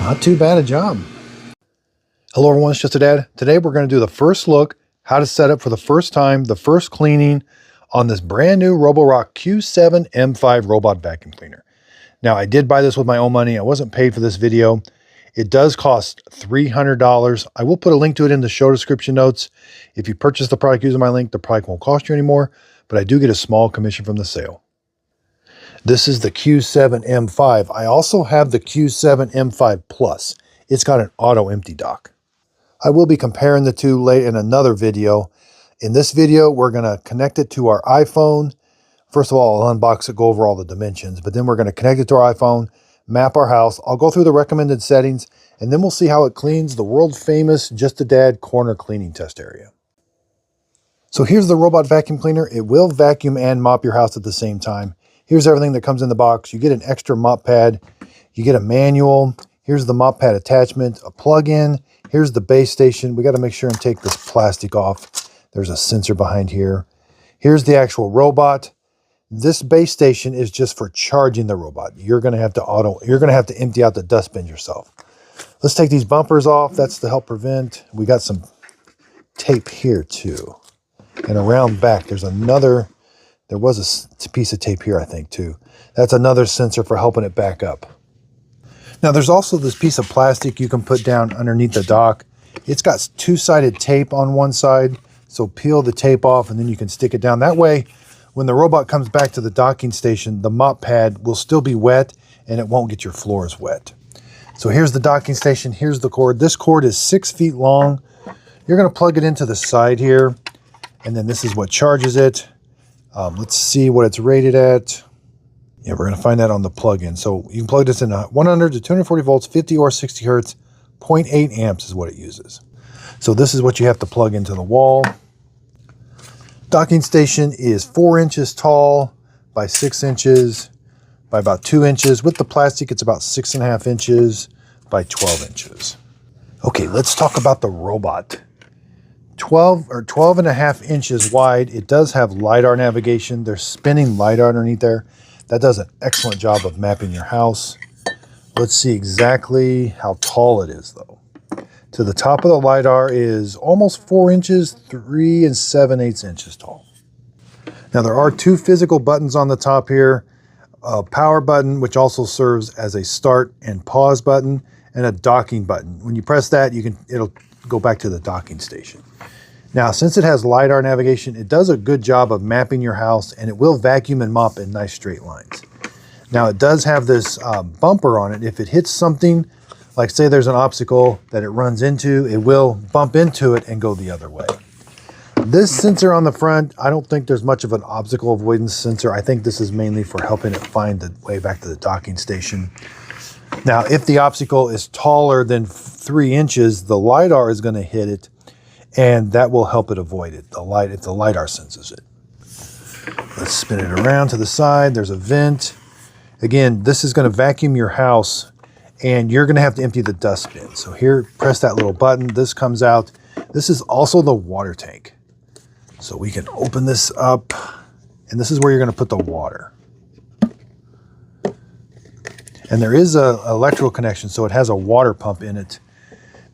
Not too bad a job. Hello everyone, it's Just a Dad. Today we're going to do the first look, how to set up for the first time, the first cleaning on this brand new Roborock Q7 M5 robot vacuum cleaner. Now I did buy this with my own money. I wasn't paid for this video. It does cost $300. I will put a link to it in the show description notes. If you purchase the product using my link, the product won't cost you anymore, but I do get a small commission from the sale. This is the Q7 M5. I also have the Q7 M5 Plus. It's got an auto empty dock. I will be comparing the two late in another video. In this video, we're going to connect it to our iPhone. First of all, I'll unbox it, go over all the dimensions, but then we're going to connect it to our iPhone, map our house. I'll go through the recommended settings, and then we'll see how it cleans the world famous Just a Dad corner cleaning test area. So here's the robot vacuum cleaner. It will vacuum and mop your house at the same time. Here's everything that comes in the box. You get an extra mop pad. You get a manual. Here's the mop pad attachment, a plug-in. Here's the base station. We got to make sure and take this plastic off. There's a sensor behind here. Here's the actual robot. This base station is just for charging the robot. You're going to have to empty out the dustbin yourself. Let's take these bumpers off. That's to help prevent. We got some tape here too. And around back, there was a piece of tape here, I think, too. That's another sensor for helping it back up. Now, there's also this piece of plastic you can put down underneath the dock. It's got two-sided tape on one side, so peel the tape off and then you can stick it down. That way, when the robot comes back to the docking station, the mop pad will still be wet and it won't get your floors wet. So here's the docking station. Here's the cord. This cord is 6 feet long. You're going to plug it into the side here, and then this is what charges it. Let's see what it's rated at. Yeah, we're going to find that on the plug-in. So you can plug this in 100 to 240 volts, 50 or 60 hertz, 0.8 amps is what it uses. So this is what you have to plug into the wall. Docking station is 4 inches tall by 6 inches by about 2 inches. With the plastic, it's about 6.5 inches by 12 inches. Okay, let's talk about the robot. 12.5 inches wide. It does have LiDAR navigation. There's spinning LiDAR underneath there. That does an excellent job of mapping your house. Let's see exactly how tall it is though. To the top of the LiDAR is almost 4 inches, 3 7/8 inches tall. Now there are 2 physical buttons on the top here. A power button, which also serves as a start and pause button, and a docking button. When you press that, it'll go back to the docking station. Now, since it has LiDAR navigation, it does a good job of mapping your house, and it will vacuum and mop in nice straight lines. Now, it does have this bumper on it. If it hits something, like say there's an obstacle that it runs into, it will bump into it and go the other way. This sensor on the front, I don't think there's much of an obstacle avoidance sensor. I think this is mainly for helping it find the way back to the docking station. Now, if the obstacle is taller than 3 inches, the LiDAR is going to hit it, and that will help it avoid it, if the LiDAR senses it. Let's spin it around to the side. There's a vent. Again, this is going to vacuum your house, and you're going to have to empty the dustbin. So here, press that little button. This comes out. This is also the water tank. So we can open this up, and this is where you're going to put the water. And there is an electrical connection, so it has a water pump in it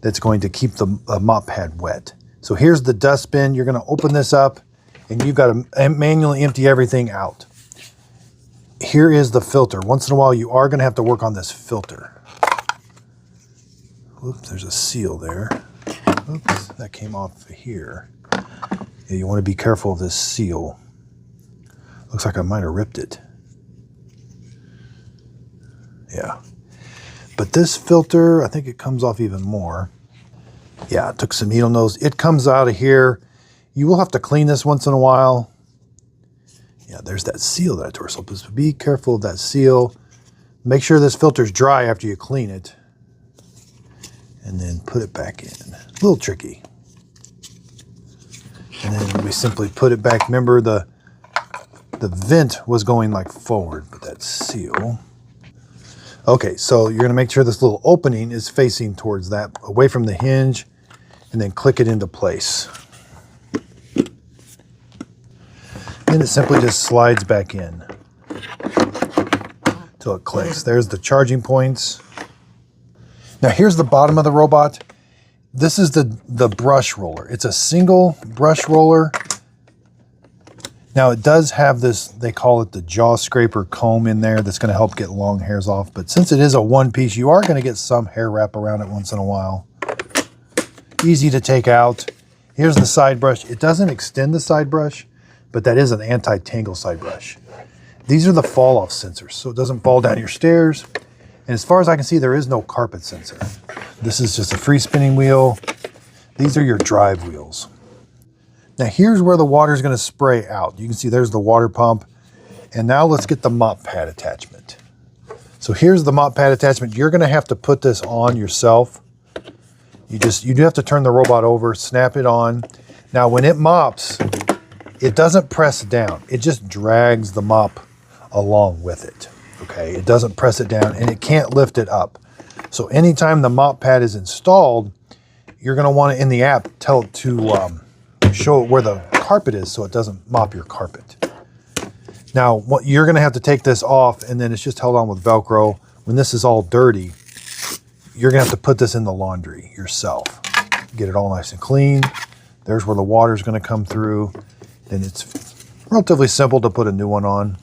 that's going to keep the mop pad wet. So here's the dustbin. You're going to open this up, and you've got to manually empty everything out. Here is the filter. Once in a while, you are going to have to work on this filter. Oops, there's a seal there. Oops, that came off here. Yeah, you want to be careful of this seal. Looks like I might have ripped it. Yeah. But this filter, I think it comes off even more. Yeah, it took some needle nose. It comes out of here. You will have to clean this once in a while. Yeah, there's that seal that I tore. So just be careful of that seal. Make sure this filter's dry after you clean it. And then put it back in. A little tricky. And then we simply put it back. Remember, the vent was going like forward, but that seal. Okay, so you're going to make sure this little opening is facing towards that, away from the hinge, and then click it into place. And it simply just slides back in till it clicks. There's the charging points. Now here's the bottom of the robot. This is the brush roller. It's a single brush roller. Now it does have this, they call it the jaw scraper comb in there that's going to help get long hairs off. But since it is a one piece, you are going to get some hair wrap around it once in a while. Easy to take out. Here's the side brush. It doesn't extend the side brush, but that is an anti-tangle side brush. These are the fall off sensors, so it doesn't fall down your stairs. And as far as I can see, there is no carpet sensor. This is just a free spinning wheel. These are your drive wheels. Now here's where the water is going to spray out. You can see there's the water pump. And now let's get the mop pad attachment. So here's the mop pad attachment. You're going to have to put this on yourself. You do have to turn the robot over, snap it on. Now when it mops, it doesn't press down. It just drags the mop along with it. Okay, it doesn't press it down and it can't lift it up. So anytime the mop pad is installed, you're going to want to, in the app, tell it to show it where the carpet is so it doesn't mop your carpet. Now, you're going to have to take this off, and then it's just held on with Velcro. When this is all dirty, you're going to have to put this in the laundry yourself. Get it all nice and clean. There's where the water is going to come through. Then it's relatively simple to put a new one on.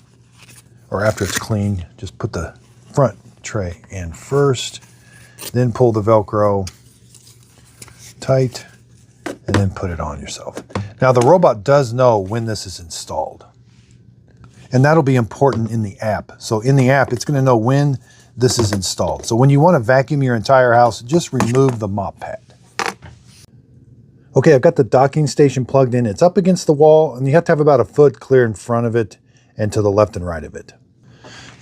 Or after it's clean, just put the front tray in first, then pull the Velcro tight, and then put it on yourself. Now the robot does know when this is installed, and that'll be important in the app. So in the app, it's going to know when this is installed. So when you want to vacuum your entire house, just remove the mop pad. Okay, I've got the docking station plugged in. It's up against the wall, and you have to have about a foot clear in front of it and to the left and right of it.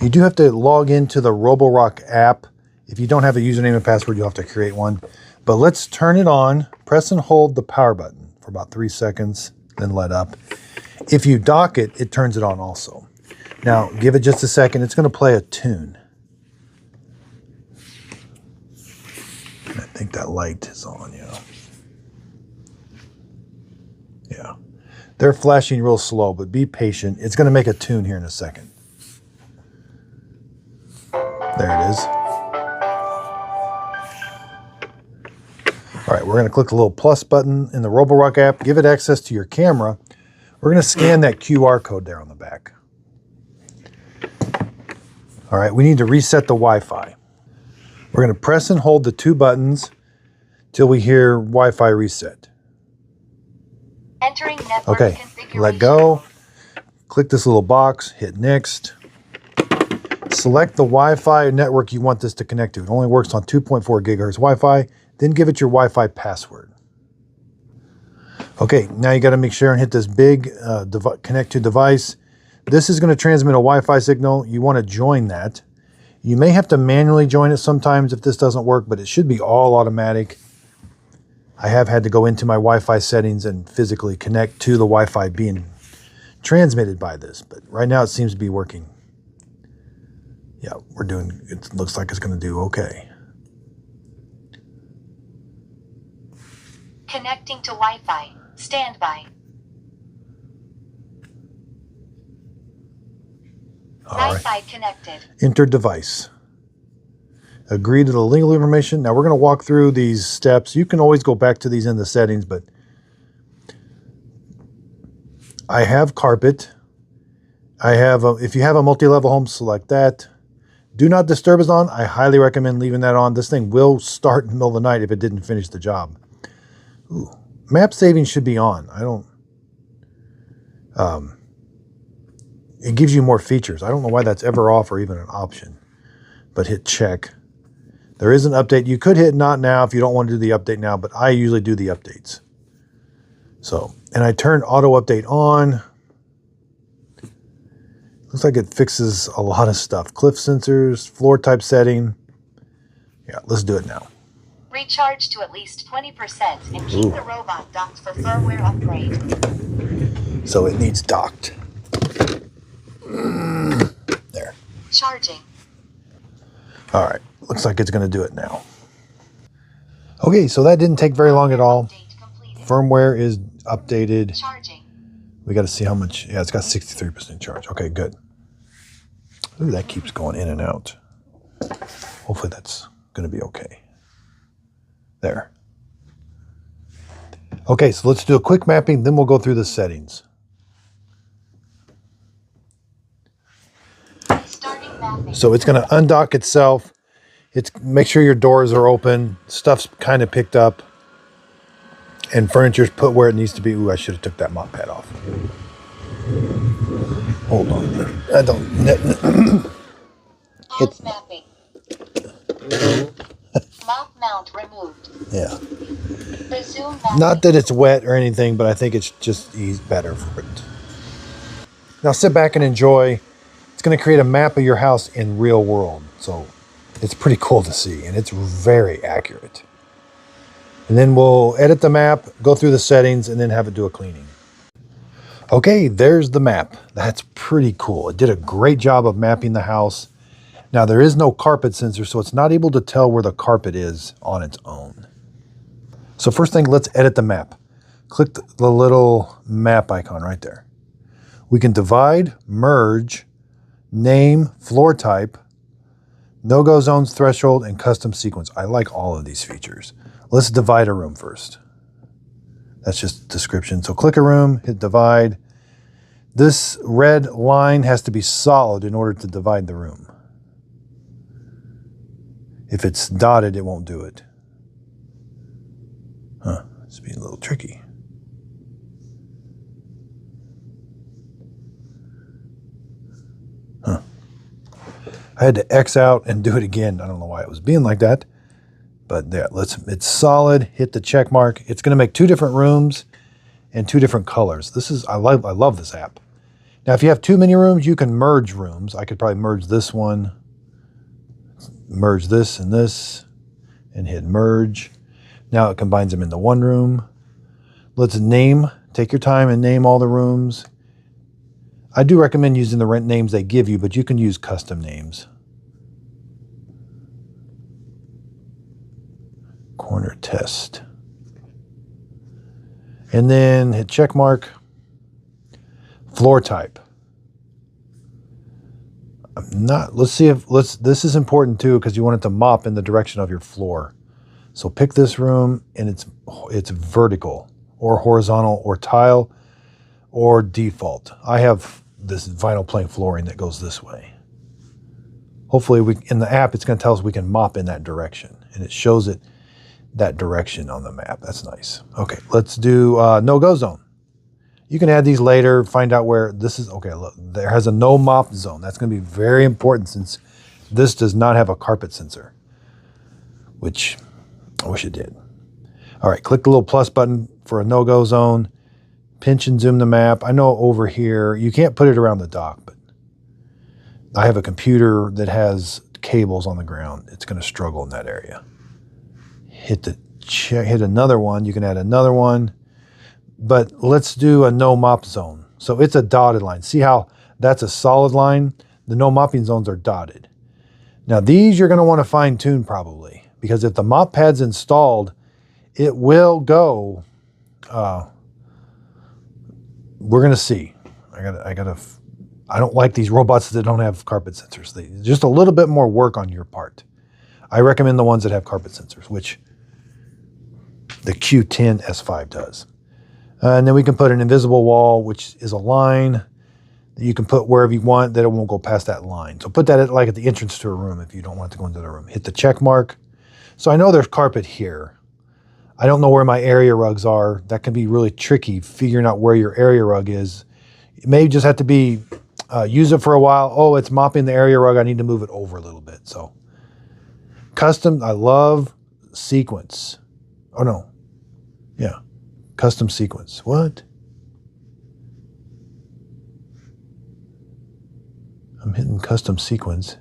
You do have to log into the Roborock app. If you don't have a username and password, you'll have to create one. But let's turn it on, press and hold the power button for about 3 seconds, then let up. If you dock it, it turns it on also. Now, give it just a second. It's going to play a tune. I think that light is on, yeah. Yeah. They're flashing real slow, but be patient. It's going to make a tune here in a second. There it is. All right, we're going to click the little plus button in the Roborock app, give it access to your camera. We're going to scan that QR code there on the back. All right, we need to reset the Wi-Fi. We're going to press and hold the 2 buttons till we hear Wi-Fi reset. Entering network okay, let go. Click this little box, hit next. Select the Wi-Fi network you want this to connect to. It only works on 2.4 gigahertz Wi-Fi. Then give it your Wi-Fi password. Okay, now you got to make sure and hit this big connect to device. This is going to transmit a Wi-Fi signal. You want to join that. You may have to manually join it sometimes if this doesn't work, but it should be all automatic. I have had to go into my Wi-Fi settings and physically connect to the Wi-Fi being transmitted by this, but right now it seems to be working. Yeah, it looks like it's going to do okay. Connecting to Wi-Fi. Standby. Wi-Fi connected. Enter device. Agree to the legal information. Now we're going to walk through these steps. You can always go back to these in the settings, but I have carpet. If you have a multi-level home, select that. Do not disturb is on. I highly recommend leaving that on. This thing will start in the middle of the night if it didn't finish the job. Ooh. Map saving should be on. It gives you more features. I don't know why that's ever off or even an option, but hit check. There is an update. You could hit not now if you don't want to do the update now, but I usually do the updates. So, and I turned auto update on. Looks like it fixes a lot of stuff. Cliff sensors, floor type setting. Yeah, let's do it now. Recharge to at least 20% and keep the robot docked for firmware upgrade. So it needs docked. There. Charging. All right, looks like it's going to do it now. Okay, so that didn't take very long at all. Firmware is updated. Charging. We got to see how much. Yeah, it's got 63% charge. Okay, good. Ooh, that keeps going in and out. Hopefully that's going to be okay. There. Okay, so let's do a quick mapping, then we'll go through the settings. Starting mapping. So it's going to undock itself. Make sure your doors are open. Stuff's kind of picked up. And furniture's put where it needs to be. Ooh, I should have took that mop pad off. Hold on. I don't... House mapping. Mop mount removed. Yeah. Resume mapping. Not that it's wet or anything, but I think it's just better for it. Now sit back and enjoy. It's going to create a map of your house in real world. So it's pretty cool to see, and it's very accurate. And then we'll edit the map, go through the settings, and then have it do a cleaning. Okay, there's the map. That's pretty cool. It did a great job of mapping the house. Now there is no carpet sensor, so it's not able to tell where the carpet is on its own. So first thing, let's edit the map. Click the little map icon right there. We can divide, merge, name, floor type, no-go zones, threshold, and custom sequence. I like all of these features. Let's divide a room first. That's just description. So click a room, hit divide. This red line has to be solid in order to divide the room. If it's dotted, it won't do it. Huh, it's being a little tricky. Huh. I had to X out and do it again. I don't know why it was being like that. But there, it's solid, hit the check mark. It's gonna make 2 different rooms and 2 different colors. I love this app. Now, if you have too many rooms, you can merge rooms. I could probably merge this one, merge this, and hit merge. Now it combines them into one room. Let's name, take your time and name all the rooms. I do recommend using the rent names they give you, but you can use custom names. Corner test. And then hit check mark. Floor type. This is important too, because you want it to mop in the direction of your floor. So pick this room, and it's vertical or horizontal or tile or default. I have this vinyl plank flooring that goes this way. Hopefully in the app, it's going to tell us we can mop in that direction, and it shows it that direction on the map. That's nice. Okay, let's do no-go zone. You can add these later, find out where this is. Okay, look, there has a no mop zone. That's going to be very important since this does not have a carpet sensor, which I wish it did. All right, click the little plus button for a no-go zone. Pinch and zoom the map. I know over here, you can't put it around the dock, but I have a computer that has cables on the ground. It's going to struggle in that area. Hit another one. You can add another one. But let's do a no mop zone. So it's a dotted line. See how that's a solid line? The no mopping zones are dotted. Now these you're going to want to fine tune probably, because if the mop pad's installed, it will go. We're going to see. I don't like these robots that don't have carpet sensors. Just a little bit more work on your part. I recommend the ones that have carpet sensors, which the Q10 S5 does. And then we can put an invisible wall, which is a line that you can put wherever you want, that it won't go past that line. So put that at the entrance to a room if you don't want it to go into the room. Hit the check mark. So I know there's carpet here. I don't know where my area rugs are. That can be really tricky, figuring out where your area rug is. You may just have to use it for a while. Oh, it's mopping the area rug. I need to move it over a little bit. So custom, I love sequence. Oh no, yeah. Custom sequence. What? I'm hitting custom sequence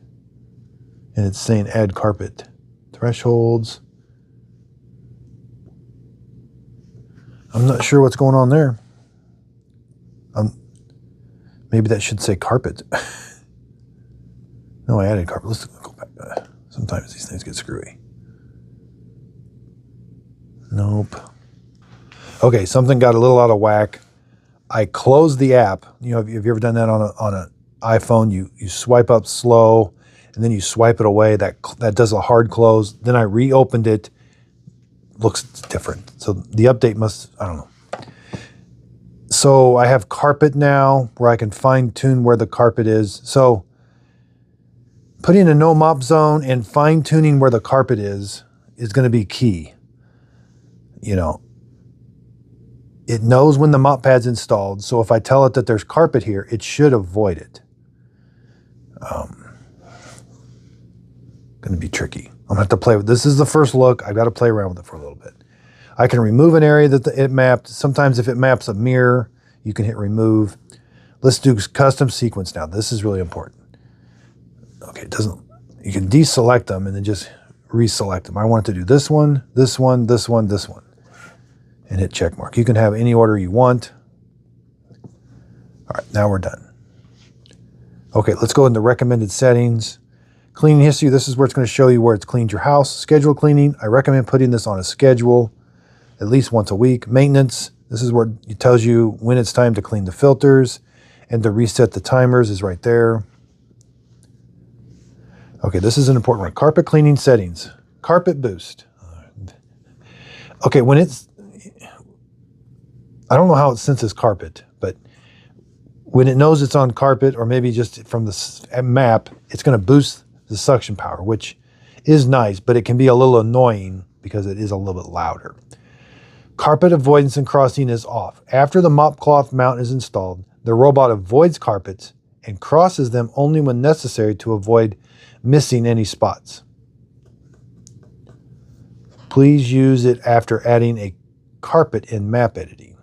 and it's saying add carpet. Thresholds. I'm not sure what's going on there. Maybe that should say carpet. No, I added carpet. Let's go back. Sometimes these things get screwy. Nope. Okay, something got a little out of whack. I closed the app. You know, have you ever done that on an iPhone? You swipe up slow, and then you swipe it away. That does a hard close. Then I reopened it, looks different. So the update must, I don't know. So I have carpet now where I can fine tune where the carpet is. So putting a no mop zone and fine tuning where the carpet is going to be key. You know, it knows when the mop pad's installed. So if I tell it that there's carpet here, it should avoid it. Going to be tricky. I'm going to have to play with this. Is the first look. I've got to play around with it for a little bit. I can remove an area that it mapped. Sometimes if it maps a mirror, you can hit remove. Let's do custom sequence now. This is really important. Okay, it doesn't, you can deselect them and then just reselect them. I want it to do this one, this one, this one, this one, and hit check mark. You can have any order you want. All right, now we're done. Okay, let's go into recommended settings. Cleaning history, this is where it's going to show you where it's cleaned your house. Schedule cleaning, I recommend putting this on a schedule at least once a week. Maintenance, this is where it tells you when it's time to clean the filters and to reset the timers is right there. Okay, this is an important one. Carpet cleaning settings. Carpet boost. Okay, when it's, I don't know how it senses carpet, but when it knows it's on carpet or maybe just from the map, it's going to boost the suction power, which is nice, but it can be a little annoying because it is a little bit louder. Carpet avoidance and crossing is off. After the mop cloth mount is installed, the robot avoids carpets and crosses them only when necessary to avoid missing any spots. Please use it after adding a carpet in map editing.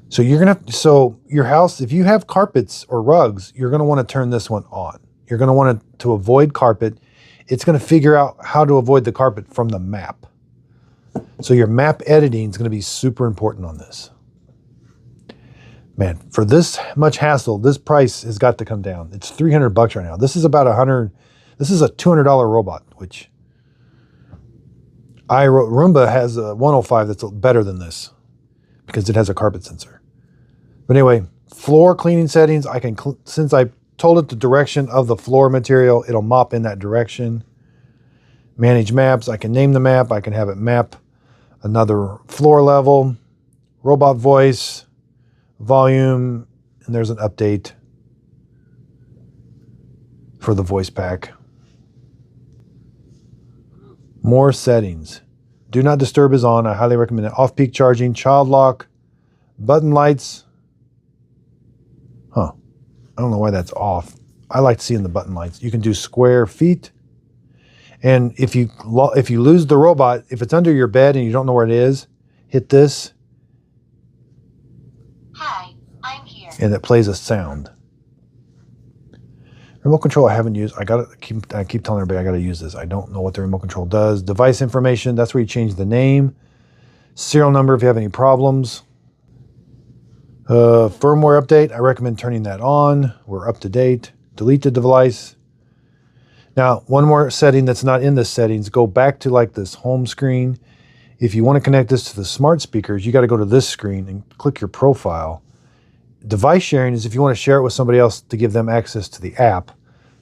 So you're gonna, so your house, if you have carpets or rugs, you're gonna want to turn this one on. You're gonna want to avoid carpet. It's gonna figure out how to avoid the carpet from the map. So your map editing is gonna be super important on this. Man, for this much hassle, this price has got to come down. It's $300 right now. This is about this is a $200 robot, which Roomba has a 105 that's better than this because it has a carpet sensor. But anyway, floor cleaning settings, I can, since I told it the direction of the floor material, it'll mop in that direction. Manage maps, I can name the map, I can have it map another floor level. Robot voice, volume, and there's an update for the voice pack. More settings. Do not disturb is on. I highly recommend it. Off-peak charging, child lock, button lights. Huh. I don't know why that's off. I like seeing the button lights. You can do square feet. And if you lose the robot, if it's under your bed and you don't know where it is, hit this. Hi, I'm here. And it plays a sound. Remote control I haven't used. I keep telling everybody I gotta use this. I don't know what the remote control does. Device information, that's where you change the name. Serial number if you have any problems. Firmware update, I recommend turning that on. We're up to date. Delete the device. Now, one more setting that's not in the settings, go back to like this home screen. If you want to connect this to the smart speakers, you got to go to this screen and click your profile. Device sharing is if you want to share it with somebody else to give them access to the app,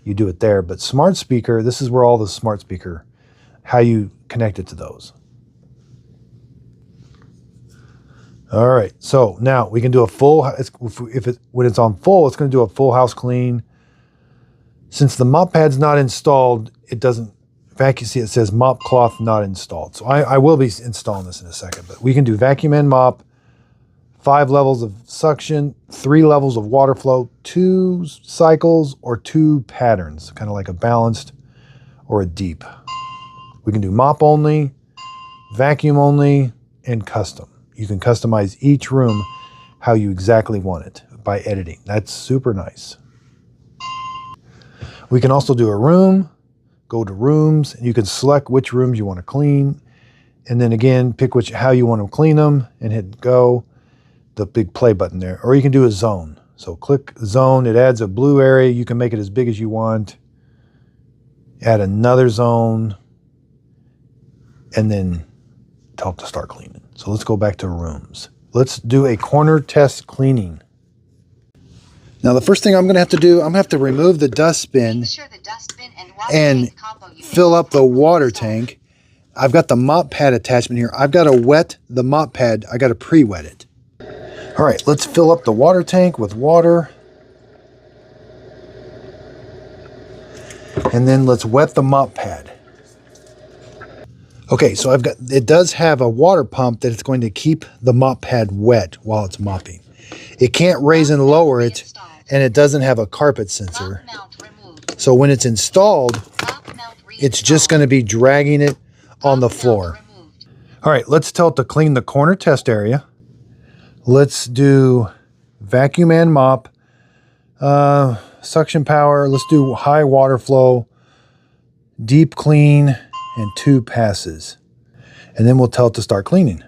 you do it there. But smart speaker, this is where all the smart speaker, how you connect it to those. All right, so now we can do a full, when it's on full, it's going to do a full house clean. Since the mop pad's not installed, it doesn't, vacuum, see it says mop cloth not installed. So I will be installing this in a second, but we can do vacuum and mop, 5 levels of suction, 3 levels of water flow, 2 cycles or 2 patterns, kind of like a balanced or a deep. We can do mop only, vacuum only, and custom. You can customize each room how you exactly want it by editing. That's super nice. We can also do a room, go to rooms, and you can select which rooms you want to clean. And then again, pick how you want to clean them and hit go, the big play button there. Or you can do a zone. So click zone, it adds a blue area. You can make it as big as you want. Add another zone, and then tell it to start cleaning. So let's go back to rooms. Let's do a corner test cleaning. Now the first thing I'm going to have to do, I'm going to have to remove the dustbin Make sure the dustbin and water and tank combo unit fill up the is properly water installed. tank. I've got the mop pad attachment here. I've got to wet the mop pad. I got to pre-wet it. All right, let's fill up the water tank with water. And then let's wet the mop pad. Okay, so it does have a water pump that it's going to keep the mop pad wet while it's mopping. It can't raise and lower it, and it doesn't have a carpet sensor. So when it's installed, it's just going to be dragging it on the floor. All right, let's tell it to clean the corner test area. Let's do vacuum and mop, suction power. Let's do high water flow, deep clean, and 2 passes. And then we'll tell it to start cleaning.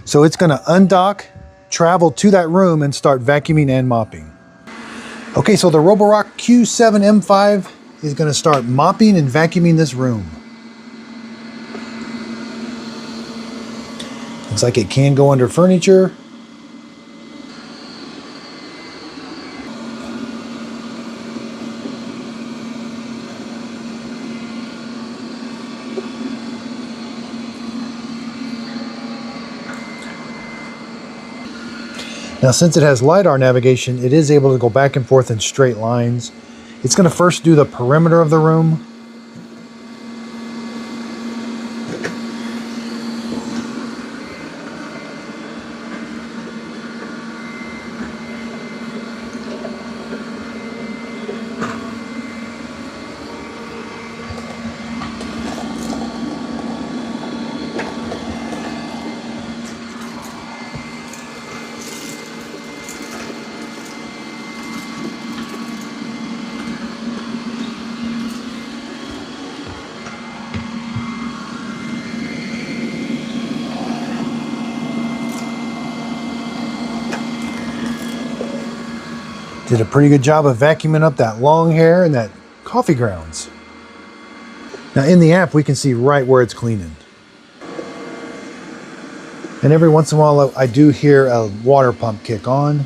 So it's going to undock, travel to that room, and start vacuuming and mopping. Okay, so the Roborock Q7 M5 is going to start mopping and vacuuming this room. Looks like it can go under furniture. Now, since it has LiDAR navigation, it is able to go back and forth in straight lines. It's going to first do the perimeter of the room. Did a pretty good job of vacuuming up that long hair and that coffee grounds. Now in the app, we can see right where it's cleaning. And every once in a while, I do hear a water pump kick on.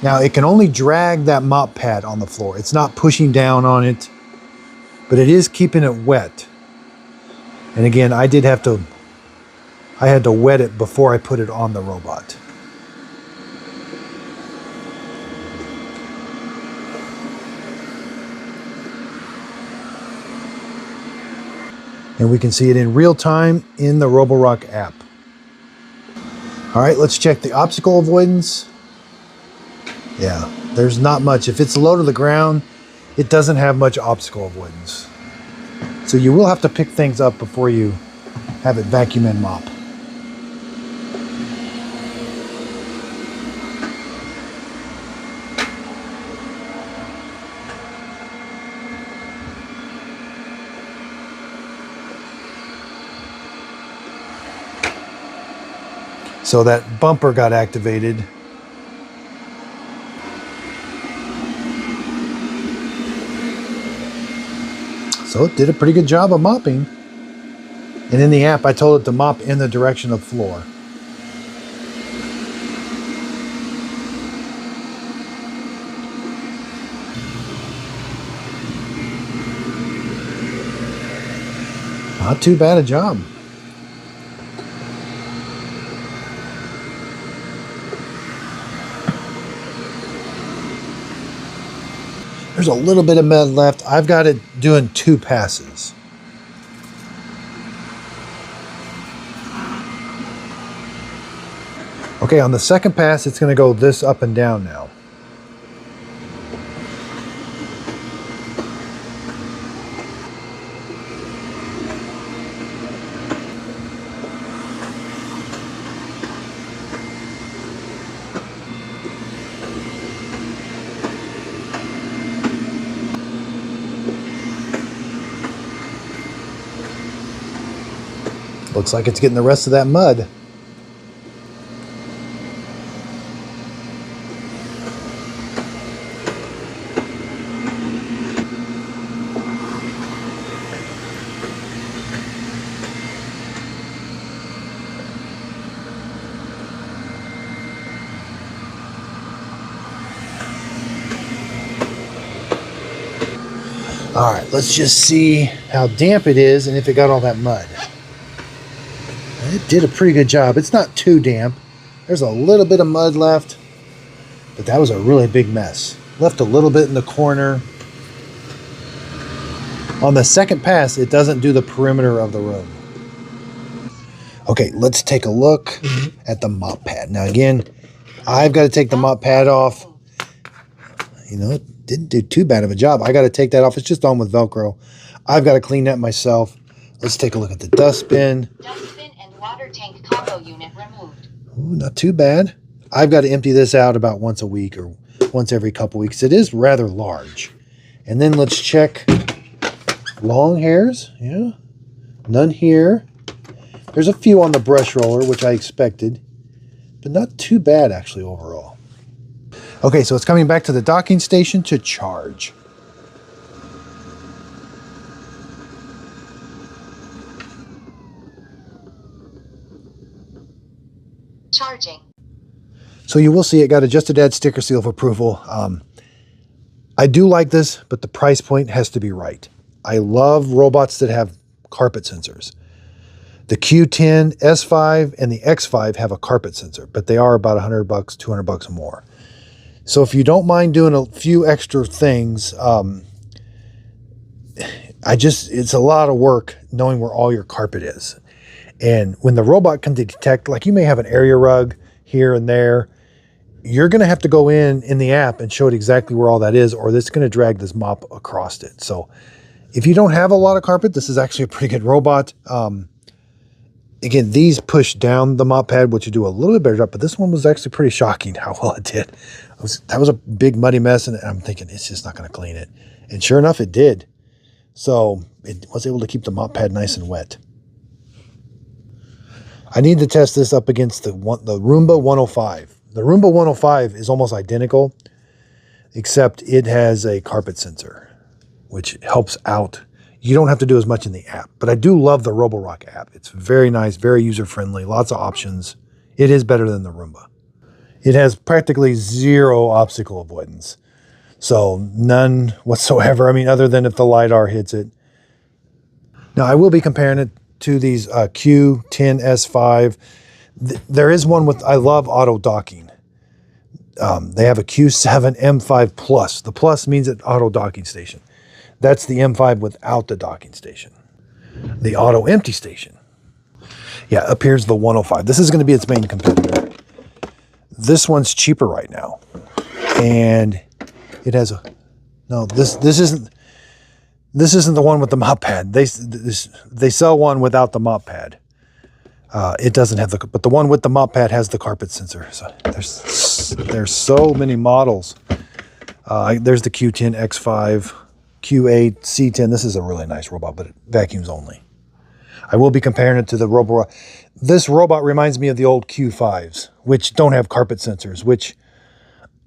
Now it can only drag that mop pad on the floor. It's not pushing down on it, but it is keeping it wet. And again, I had to wet it before I put it on the robot. And we can see it in real time in the Roborock app. All right, let's check the obstacle avoidance. Yeah, there's not much. If it's low to the ground, it doesn't have much obstacle avoidance. So you will have to pick things up before you have it vacuum and mop. So that bumper got activated. So it did a pretty good job of mopping. And in the app, I told it to mop in the direction of floor. Not too bad a job. There's a little bit of mud left. I've got it doing 2 passes. Okay, on the second pass, it's going to go this up and down now. Looks like it's getting the rest of that mud. All right, let's just see how damp it is and if it got all that mud. It did a pretty good job. It's not too damp. There's a little bit of mud left, but that was a really big mess. Left a little bit in the corner. On the second pass, it doesn't do the perimeter of the room. Okay, let's take a look at the mop pad. Now again, I've got to take the mop pad off. You know, it didn't do too bad of a job. I got to take that off. It's just on with Velcro. I've got to clean that myself. Let's take a look at the dustbin. Dustbin and water tank combo unit removed. Ooh, not too bad. I've got to empty this out about once a week or once every couple weeks. It is rather large. And then let's check long hairs. Yeah, none here. There's a few on the brush roller, which I expected, but not too bad actually overall. Okay, so it's coming back to the docking station to charge. Charging. So you will see it got a Just a Dad sticker seal of approval. I do like this, but the price point has to be right. I love robots that have carpet sensors. The Q10, S5, and the X5 have a carpet sensor, but they are about $100, $200 more. So if you don't mind doing a few extra things, it's a lot of work knowing where all your carpet is. And when the robot can detect, like you may have an area rug here and there, you're going to have to go in the app and show it exactly where all that is, or it's going to drag this mop across it. So if you don't have a lot of carpet, this is actually a pretty good robot. Again, these push down the mop pad, which you do a little bit better job, but this one was actually pretty shocking how well it did. That was a big muddy mess, and I'm thinking it's just not going to clean it. And sure enough, it did. So it was able to keep the mop pad nice and wet. I need to test this up against the Roomba 105. The Roomba 105 is almost identical, except it has a carpet sensor, which helps out. You don't have to do as much in the app, but I do love the Roborock app. It's very nice, very user-friendly, lots of options. It is better than the Roomba. It has practically zero obstacle avoidance. So none whatsoever. I mean, other than if the LiDAR hits it. Now, I will be comparing it to these Q10 S5. There is one with, I love auto docking. They have a Q7 M5 Plus. The Plus means an auto docking station. That's the M5 without the docking station. The auto empty station. Yeah, up here's the 105. This is going to be its main competitor. This one's cheaper right now. And it has a, no, this isn't the one with the mop pad. They sell one without the mop pad. It doesn't have but the one with the mop pad has the carpet sensor. So there's so many models. There's the Q10 X5, Q8, C10. This is a really nice robot, but it vacuums only. I will be comparing it to the Roborock. This robot reminds me of the old Q5s, which don't have carpet sensors, which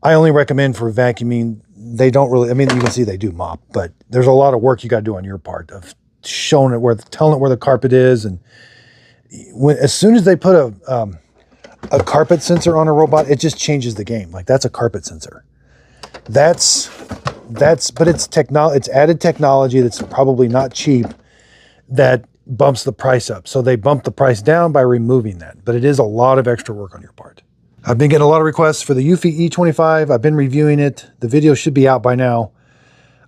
I only recommend for vacuuming. They don't really, I mean, you can see they do mop, but there's a lot of work you got to do on your part of showing it telling it where the carpet is. And as soon as they put a carpet sensor on a robot, it just changes the game. Like, that's a carpet sensor. But it's added technology that's probably not cheap that bumps the price up. So they bump the price down by removing that, but it is a lot of extra work on your part. I've been getting a lot of requests for the Eufy E25. I've been reviewing it. The video should be out by now.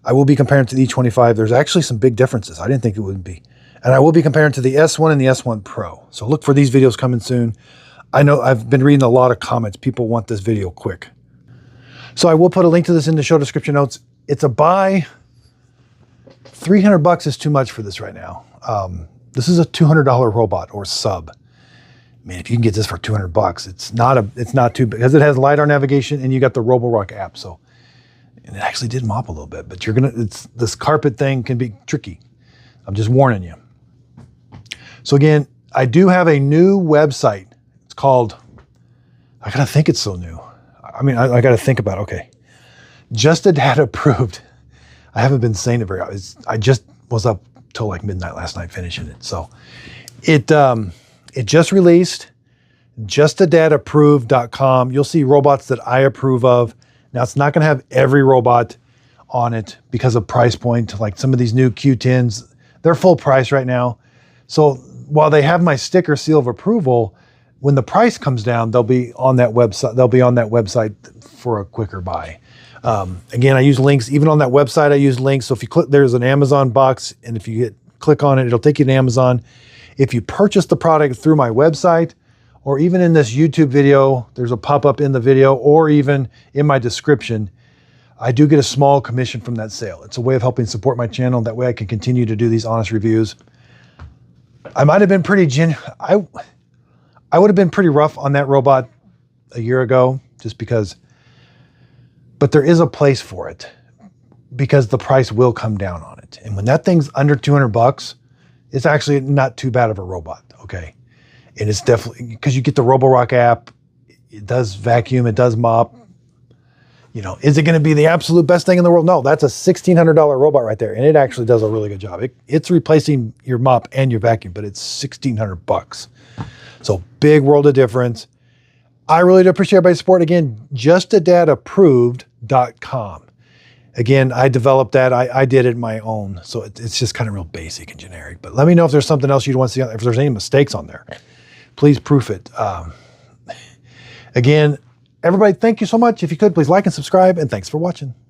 I will be comparing to the E25. There's actually some big differences. I didn't think it would be. And I will be comparing to the S1 and the S1 Pro. So look for these videos coming soon. I know I've been reading a lot of comments. People want this video quick. So I will put a link to this in the show description notes. It's a buy. $300 is too much for this right now. This is a $200 robot or sub. I mean, if you can get this for $200, it's not too, because it has LiDAR navigation and you got the Roborock app. So, and it actually did mop a little bit, but this carpet thing can be tricky. I'm just warning you. So again, I do have a new website. It's called, I gotta think it's so new. I mean, I gotta think about, okay. Just a Dad approved. I haven't been saying it very often. I just was up till like midnight last night finishing it. So it just released, justadadapproved.com. You'll see robots that I approve of. Now, it's not going to have every robot on it because of price point. Like some of these new Q10s, they're full price right now. So while they have my sticker seal of approval, when the price comes down, they'll be on that website. They'll be on that website for a quicker buy. Again, I use links. Even on that website, I use links. So if you click, there's an Amazon box, and if you click on it, it'll take you to Amazon. If you purchase the product through my website, or even in this YouTube video, there's a pop-up in the video, or even in my description, I do get a small commission from that sale. It's a way of helping support my channel. That way I can continue to do these honest reviews. I might have been I would have been pretty rough on that robot a year ago, just because, but there is a place for it, because the price will come down on it. And when that thing's under 200 bucks, it's actually not too bad of a robot, okay? And it's definitely, because you get the Roborock app, it does vacuum, it does mop. You know, is it going to be the absolute best thing in the world? No, that's a $1,600 robot right there. And it actually does a really good job. It's replacing your mop and your vacuum, but it's 1,600 bucks. So big world of difference. I really do appreciate everybody's support. Again, justadadapproved.com. Again, I developed that. I did it my own. So it's just kind of real basic and generic. But let me know if there's something else you'd want to see, if there's any mistakes on there. Please proof it. Again, everybody, thank you so much. If you could, please like and subscribe, and thanks for watching.